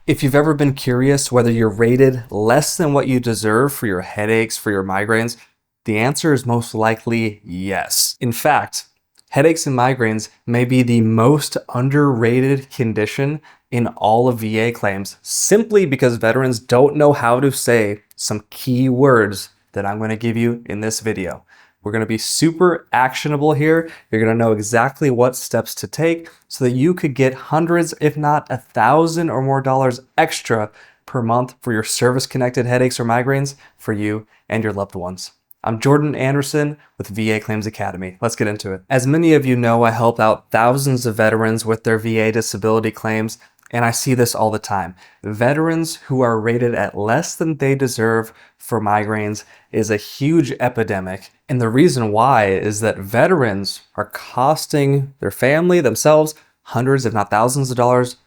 If you've ever been curious whether you're rated less than what you deserve for your headaches, for your migraines, the answer is most likely yes. In fact, headaches and migraines may be the most underrated condition in all of VA claims simply because veterans don't know how to say some key words that I'm going to give you in this video. We're going to be super actionable here. You're going to know exactly what steps to take so that you could get hundreds, if not 1,000 or more dollars extra per month for your service-connected headaches or migraines for you and your loved ones. I'm Jordan Anderson with VA Claims Academy. Let's get into it. As many of you know, I help out thousands of veterans with their VA disability claims, and I see this all the time. Veterans who are rated at less than they deserve for migraines is a huge epidemic. And the reason why is that veterans are costing their family, themselves, hundreds if not thousands of dollars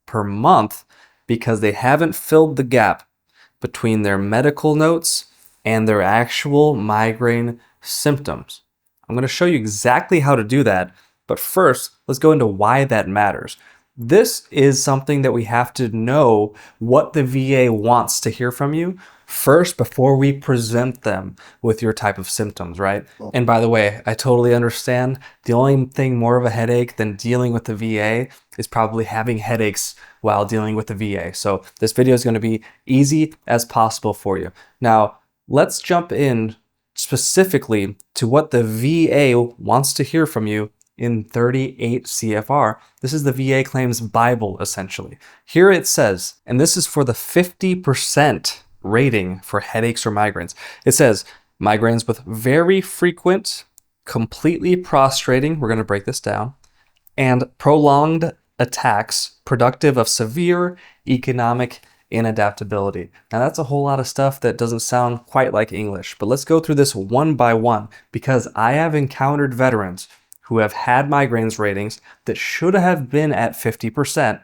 per month because they haven't filled the gap between their medical notes and their actual migraine symptoms. I'm going to show you exactly how to do that, but first, let's go into why that matters. This is something that we have to know what the VA wants to hear from you first before we present them with your type of symptoms, right? And by the way, I totally understand. The only thing more of a headache than dealing with the VA is probably having headaches while dealing with the VA. So this video is going to be easy as possible for you. Now, let's jump in specifically to what the VA wants to hear from you in 38 CFR. This is the VA Claims Bible, essentially. Here it says, and this is for the 50% rating for headaches or migraines. It says, migraines with very frequent, completely prostrating, we're going to break this down, and prolonged attacks productive of severe economic inadaptability. Now that's a whole lot of stuff that doesn't sound quite like English, but let's go through this one by one because I have encountered veterans who have had migraines ratings that should have been at 50%,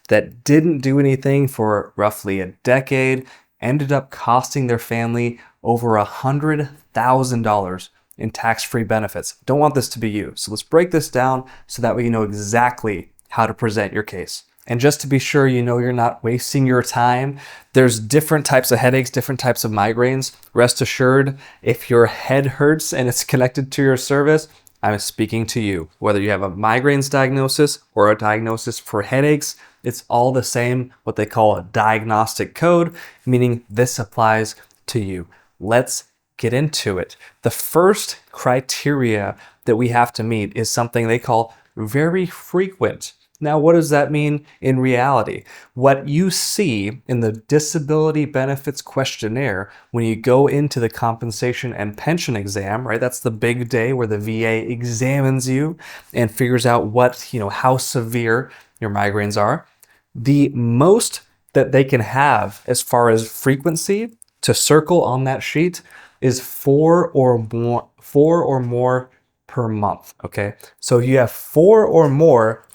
that didn't do anything for roughly a decade, ended up costing their family over $100,000 in tax-free benefits. Don't want this to be you. So let's break this down so that we know exactly how to present your case. And just to be sure you know you're not wasting your time, there's different types of headaches, different types of migraines. Rest assured, if your head hurts and it's connected to your service, I'm speaking to you. Whether you have a migraines diagnosis or a diagnosis for headaches, it's all the same, what they call a diagnostic code, meaning this applies to you. Let's get into it. The first criteria that we have to meet is something they call very frequent. Now, what does that mean in reality? What you see in the disability benefits questionnaire when you go into the compensation and pension exam, right? That's the big day where the VA examines you and figures out what, how severe your migraines are. The most that they can have as far as frequency to circle on that sheet is four or more per month, okay? So if you have 4 or more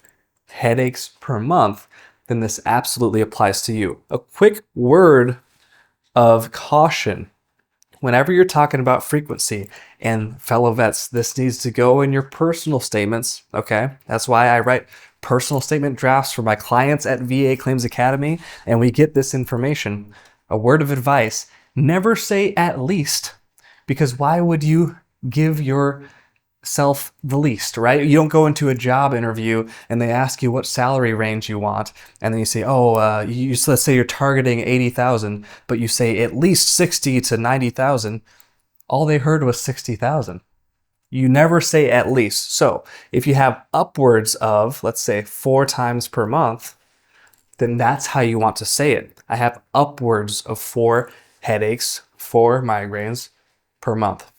headaches per month, then this absolutely applies to you. A quick word of caution. Whenever you're talking about frequency, and fellow vets, this needs to go in your personal statements, okay? That's why I write personal statement drafts for my clients at VA Claims Academy, and we get this information. A word of advice, never say at least, because why would you give yourself the least, right? You don't go into a job interview and they ask you what salary range you want, and then you say, let's say you're targeting 80,000, but you say at least 60 to 90,000. All they heard was 60,000. You never say at least. So if you have upwards of, let's say, 4 times per month, then that's how you want to say it. I have upwards of 4 headaches, 4 migraines per month.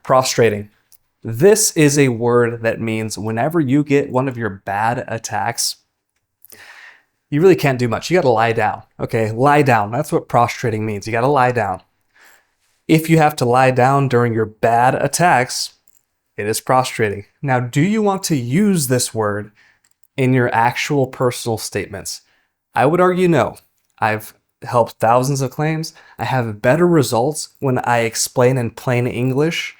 Prostrating. This is a word that means whenever you get one of your bad attacks, you really can't do much. You got to lie down. Okay, lie down. That's what prostrating means. You got to lie down. If you have to lie down during your bad attacks, it is prostrating. Now, do you want to use this word in your actual personal statements? I would argue no. I've helped thousands of claims. I have better results when I explain in plain English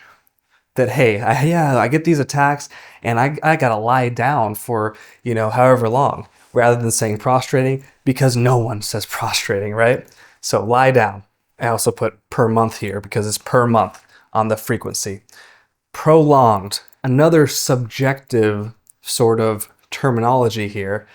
that, hey, I get these attacks and I gotta lie down for, however long, rather than saying prostrating. because no one says prostrating, right? So lie down. I also put per month here because it's per month on the frequency. Prolonged, another subjective sort of terminology here.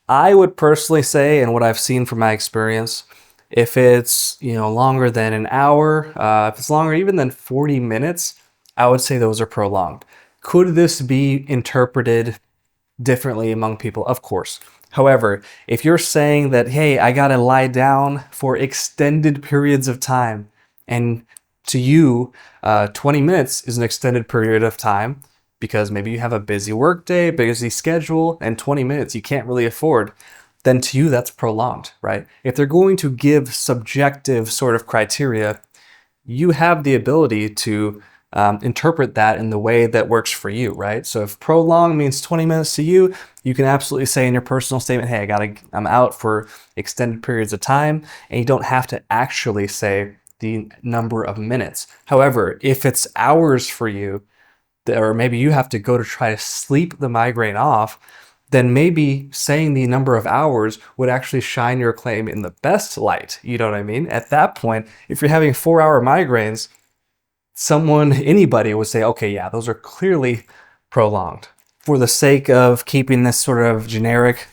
I would personally say, and what I've seen from my experience, if it's longer than an hour, if it's longer even than 40 minutes, I would say those are prolonged. Could this be interpreted differently among people? Of course. However, if you're saying that, hey, I gotta lie down for extended periods of time, and to you, 20 minutes is an extended period of time because maybe you have a busy work day, busy schedule, and 20 minutes you can't really afford, then to you that's prolonged, right? If they're going to give subjective sort of criteria, you have the ability to interpret that in the way that works for you, right? So if prolonged means 20 minutes to you, you can absolutely say in your personal statement, hey, I'm out for extended periods of time, and you don't have to actually say the number of minutes. However, if it's hours for you, or maybe you have to go to try to sleep the migraine off, then maybe saying the number of hours would actually shine your claim in the best light. You know what I mean? At that point, if you're having 4-hour migraines, anybody would say, okay, yeah, those are clearly prolonged. For the sake of keeping this sort of generic,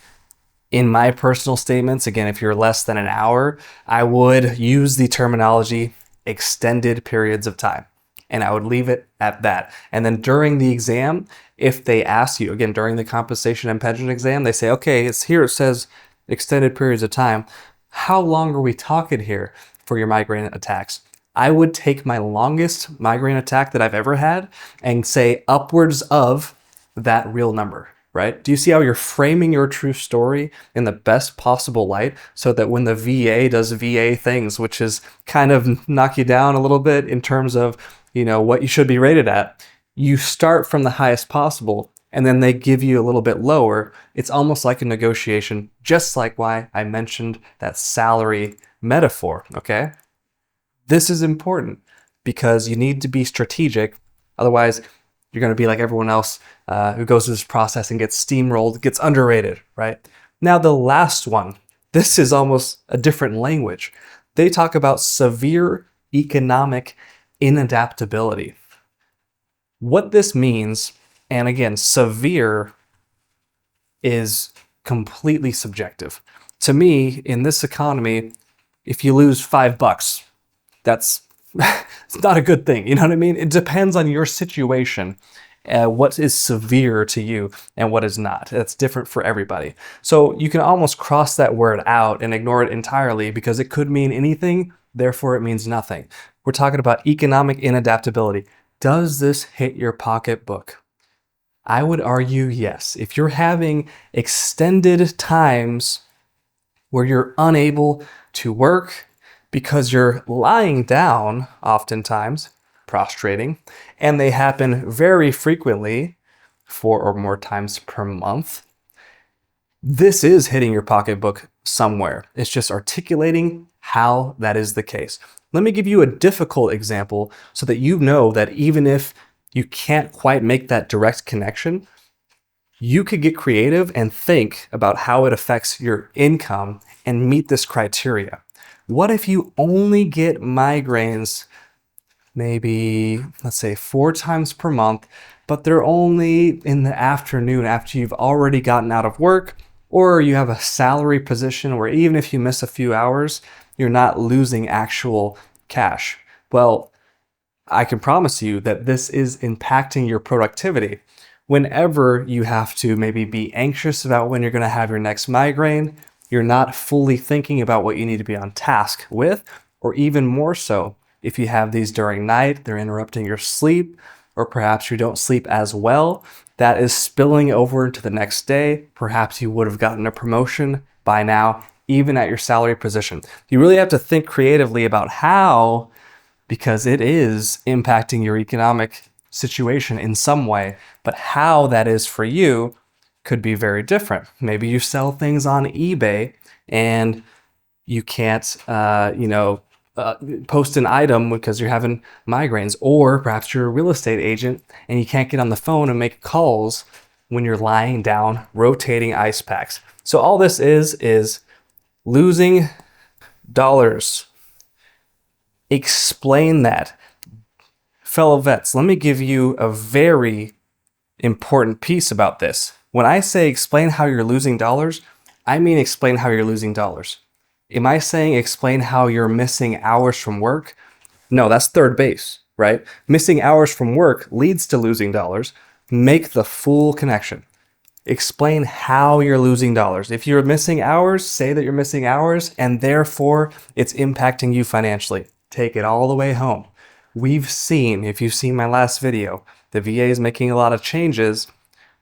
in my personal statements, again, if you're less than an hour, I would use the terminology extended periods of time. And I would leave it at that. And then during the exam, if they ask you, again, during the compensation and pension exam, they say, okay, it says extended periods of time. How long are we talking here for your migraine attacks? I would take my longest migraine attack that I've ever had and say upwards of that real number, right? Do you see how you're framing your true story in the best possible light so that when the VA does VA things, which is kind of knock you down a little bit in terms of, what you should be rated at, you start from the highest possible and then they give you a little bit lower. It's almost like a negotiation, just like why I mentioned that salary metaphor, okay? This is important because you need to be strategic. Otherwise, you're going to be like everyone else who goes through this process and gets steamrolled, gets underrated, right? Now, the last one, this is almost a different language. They talk about severe economic inadaptability. What this means, and again, severe is completely subjective. To me, in this economy, if you lose $5, that's it's not a good thing. You know what I mean? It depends on your situation, what is severe to you and what is not. That's different for everybody. So you can almost cross that word out and ignore it entirely because it could mean anything, therefore it means nothing. We're talking about economic inadaptability. Does this hit your pocketbook? I would argue yes. If you're having extended times where you're unable to work, because you're lying down oftentimes, prostrating, and they happen very frequently, 4 or more times per month, this is hitting your pocketbook somewhere. It's just articulating how that is the case. Let me give you a difficult example so that you know that even if you can't quite make that direct connection, you could get creative and think about how it affects your income and meet this criteria. What if you only get migraines maybe, let's say 4 times per month, but they're only in the afternoon after you've already gotten out of work, or you have a salary position where even if you miss a few hours, you're not losing actual cash? Well, I can promise you that this is impacting your productivity. Whenever you have to maybe be anxious about when you're going to have your next migraine, you're not fully thinking about what you need to be on task with, or even more so, if you have these during night, they're interrupting your sleep, or perhaps you don't sleep as well, that is spilling over into the next day. Perhaps you would have gotten a promotion by now, even at your salary position. You really have to think creatively about how, because it is impacting your economic situation in some way, but how that is for you could be very different. Maybe you sell things on eBay and you can't, post an item because you're having migraines, or perhaps you're a real estate agent and you can't get on the phone and make calls when you're lying down, rotating ice packs. So all this is Losing dollars. Explain that. Fellow vets, let me give you a very important piece about this. When I say explain how you're losing dollars, I mean explain how you're losing dollars. Am I saying explain how you're missing hours from work? No, that's third base, right? Missing hours from work leads to losing dollars. Make the full connection. Explain how you're losing dollars. If you're missing hours, say that you're missing hours and therefore it's impacting you financially. Take it all the way home. We've seen, if you've seen my last video, the VA is making a lot of changes,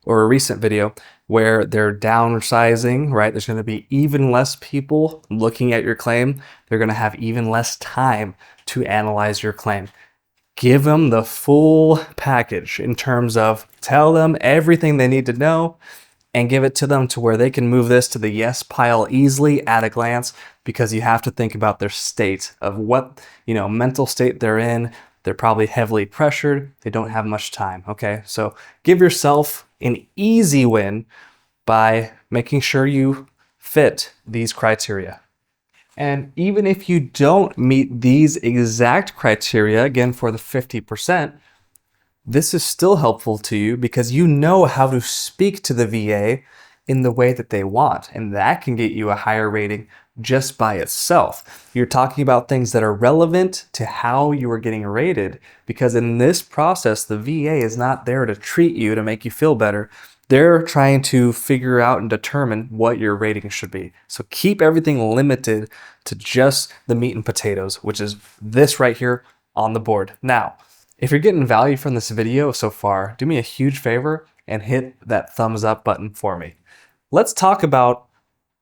or a recent video, where they're downsizing, right? There's going to be even less people looking at your claim. They're going to have even less time to analyze your claim. Give them the full package in terms of tell them everything they need to know and give it to them to where they can move this to the yes pile easily at a glance, because you have to think about their state of what, mental state they're in. They're probably heavily pressured. They don't have much time. Okay. So give yourself an easy win by making sure you fit these criteria. And even if you don't meet these exact criteria, again, for the 50%, this is still helpful to you because you know how to speak to the VA in the way that they want. And that can get you a higher rating just by itself. You're talking about things that are relevant to how you are getting rated, because in this process, the VA is not there to treat you to make you feel better. They're trying to figure out and determine what your rating should be. So keep everything limited to just the meat and potatoes, which is this right here on the board. Now, if you're getting value from this video so far, do me a huge favor and hit that thumbs up button for me. Let's talk about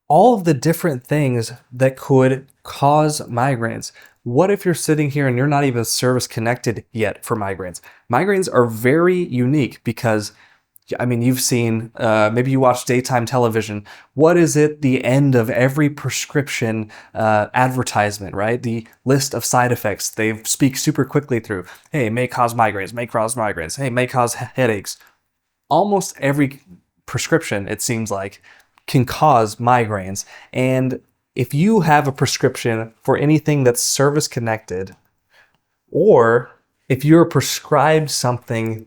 all of the different things that could cause migraines. What if you're sitting here and you're not even service connected yet for migraines? Migraines are very unique because you've seen, maybe you watch daytime television. What is it? The end of every prescription advertisement, right? The list of side effects they speak super quickly through. Hey, may cause migraines, may cause migraines. Hey, may cause headaches. Almost every prescription, it seems like, can cause migraines. And if you have a prescription for anything that's service connected, or if you're prescribed something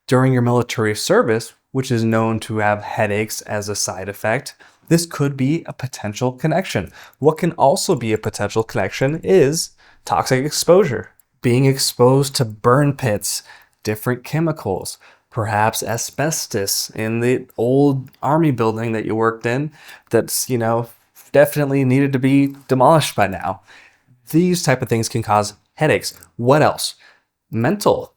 during your military service, which is known to have headaches as a side effect, this could be a potential connection. What can also be a potential connection is toxic exposure, being exposed to burn pits, different chemicals, perhaps asbestos in the old army building that you worked in that's, definitely needed to be demolished by now. These type of things can cause headaches. What else? Mental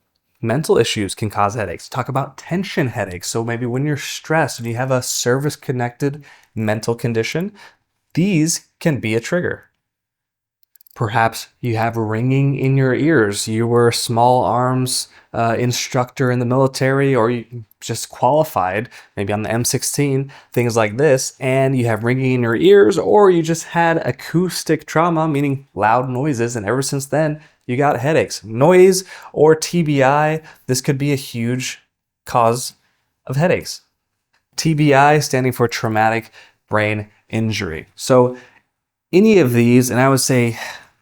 issues can cause headaches. Talk about tension headaches. So maybe when you're stressed and you have a service-connected mental condition, these can be a trigger. Perhaps you have ringing in your ears. You were a small arms instructor in the military, or you just qualified, maybe on the M16, things like this, and you have ringing in your ears, or you just had acoustic trauma, meaning loud noises, and ever since then, you got headaches. Noise or TBI, this could be a huge cause of headaches. TBI standing for traumatic brain injury. So any of these, and I would say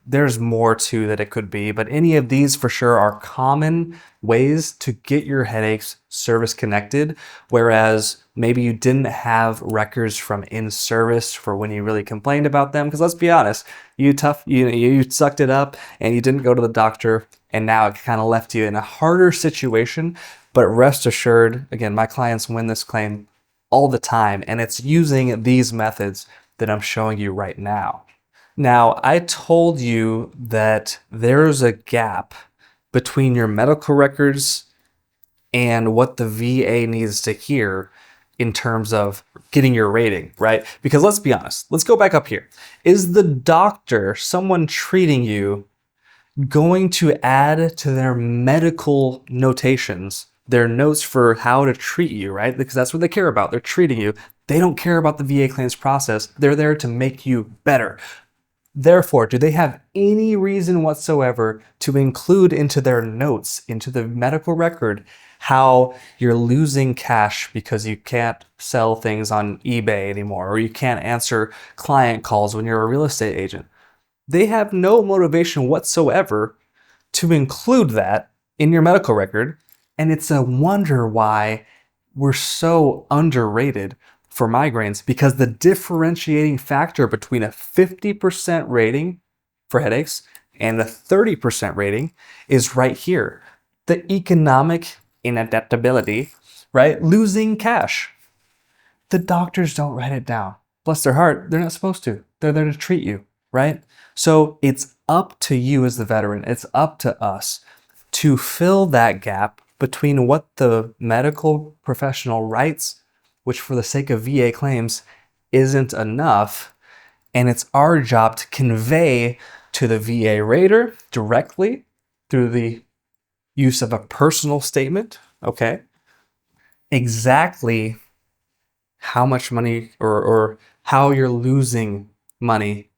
there's more too that it could be, but any of these for sure are common ways to get your headaches service connected, whereas maybe you didn't have records from in service for when you really complained about them. Because let's be honest, you sucked it up and you didn't go to the doctor, and now it kind of left you in a harder situation. But rest assured, again, my clients win this claim all the time, and it's using these methods that I'm showing you right now. Now, I told you that there's a gap between your medical records and what the VA needs to hear in terms of getting your rating, right? Because let's be honest, let's go back up here. Is the doctor, someone treating you, going to add to their medical notations, their notes for how to treat you, right? Because that's what they care about. They're treating you. They don't care about the VA claims process. They're there to make you better. Therefore, do they have any reason whatsoever to include into their notes, into the medical record, how you're losing cash because you can't sell things on eBay anymore, or you can't answer client calls when you're a real estate agent? They have no motivation whatsoever to include that in your medical record. And it's a wonder why we're so underrated for migraines, because the differentiating factor between a 50% rating for headaches and a 30% rating is right here. The economic inadaptability, right? Losing cash. The doctors don't write it down. Bless their heart, they're not supposed to. They're there to treat you, right? So it's up to you as the veteran, it's up to us to fill that gap between what the medical professional writes, which for the sake of VA claims isn't enough, and it's our job to convey to the VA rater directly through the use of a personal statement, okay, exactly how much money or how you're losing money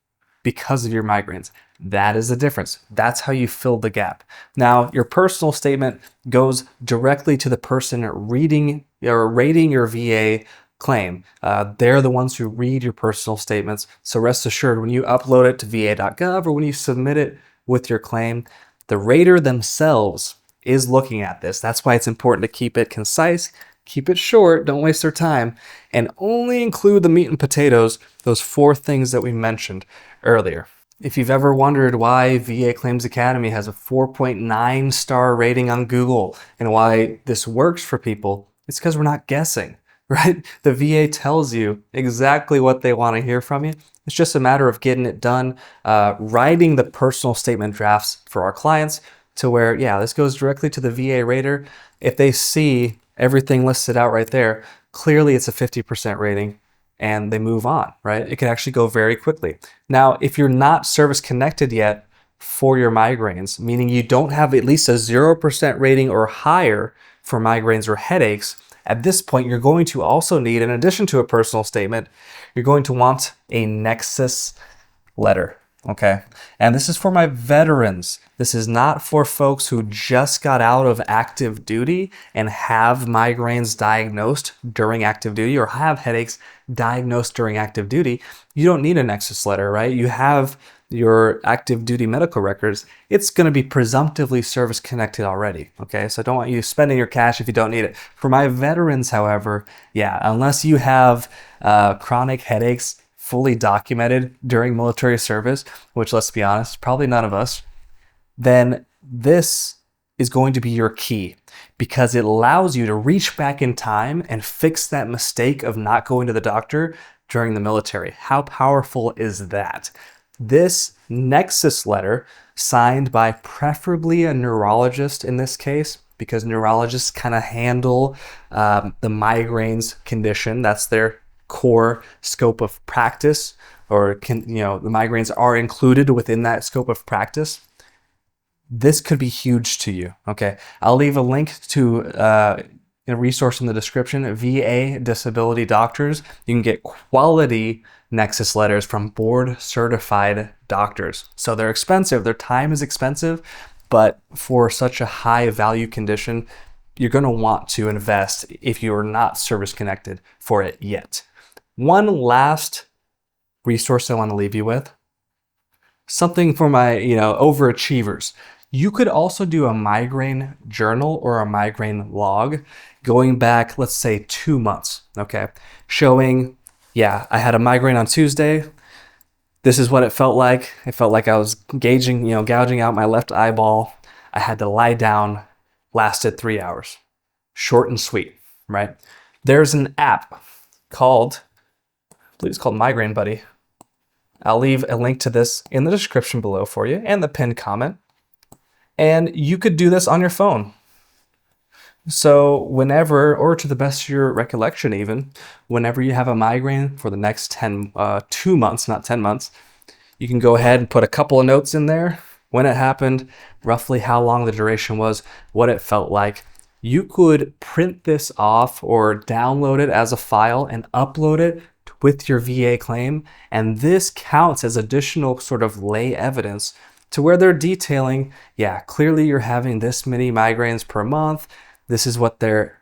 because of your migraines. That is the difference. That's how you fill the gap. Now, your personal statement goes directly to the person reading or rating your VA claim. They're the ones who read your personal statements. So rest assured, when you upload it to va.gov or when you submit it with your claim, the rater themselves is looking at this. That's why it's important to keep it concise, keep it short, don't waste their time, and only include the meat and potatoes, those 4 things that we mentioned earlier. If you've ever wondered why VA Claims Academy has a 4.9 star rating on Google and why this works for people, it's because we're not guessing, right? The VA tells you exactly what they want to hear from you. It's just a matter of getting it done, writing the personal statement drafts for our clients to where, yeah, this goes directly to the VA rater. If they see everything listed out right there, clearly it's a 50% rating and they move on, right? It can actually go very quickly. Now, if you're not service connected yet for your migraines, meaning you don't have at least a 0% rating or higher for migraines or headaches, at this point, you're going to also need, in addition to a personal statement, you're going to want a nexus letter. Okay. And this is for my veterans. This is not for folks who just got out of active duty and have migraines diagnosed during active duty or have headaches diagnosed during active duty. You don't need a nexus letter, right? You have your active duty medical records. It's going to be presumptively service connected already. Okay. So I don't want you spending your cash if you don't need it. For my veterans, however, yeah, unless you have chronic headaches fully documented during military service, which, let's be honest, probably none of us, then this is going to be your key, because it allows you to reach back in time and fix that mistake of not going to the doctor during the military. How powerful is that? This nexus letter, signed by preferably a neurologist in this case, because neurologists kind of handle the migraines condition. That's their core scope of practice, or the migraines are included within that scope of practice. This could be huge to you. Okay, I'll leave a link to a resource in the description. VA Disability Doctors. You can get quality nexus letters from board certified doctors. So they're expensive. Their time is expensive, but for such a high value condition, you're going to want to invest if you are not service connected for it yet. One last resource I want to leave you with, something for my overachievers. You could also do a migraine journal or a migraine log going back, let's say 2 months, okay? Showing, yeah, I had a migraine on Tuesday. This is what it felt like. It felt like I was gouging out my left eyeball. I had to lie down, lasted 3 hours. Short and sweet, right? There's an app called, I believe it's called Migraine Buddy. I'll leave a link to this in the description below for you and the pinned comment. And you could do this on your phone. So whenever, or to the best of your recollection even, whenever you have a migraine for the next 2 months, not 10 months, you can go ahead and put a couple of notes in there, when it happened, roughly how long the duration was, what it felt like. You could print this off or download it as a file and upload it to with your VA claim, and this counts as additional sort of lay evidence to where they're detailing, yeah, clearly you're having this many migraines per month. This is what their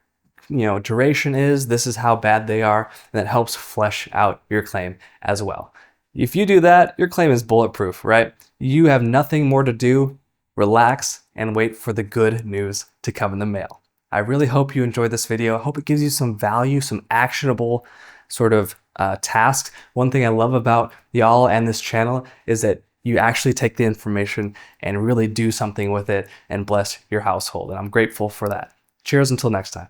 duration is. This is how bad they are, and that helps flesh out your claim as well. If you do that, your claim is bulletproof, right? You have nothing more to do. Relax and wait for the good news to come in the mail. I really hope you enjoyed this video. I hope it gives you some value, some actionable sort of tasks. One thing I love about y'all and this channel is that you actually take the information and really do something with it and bless your household. And I'm grateful for that. Cheers until next time.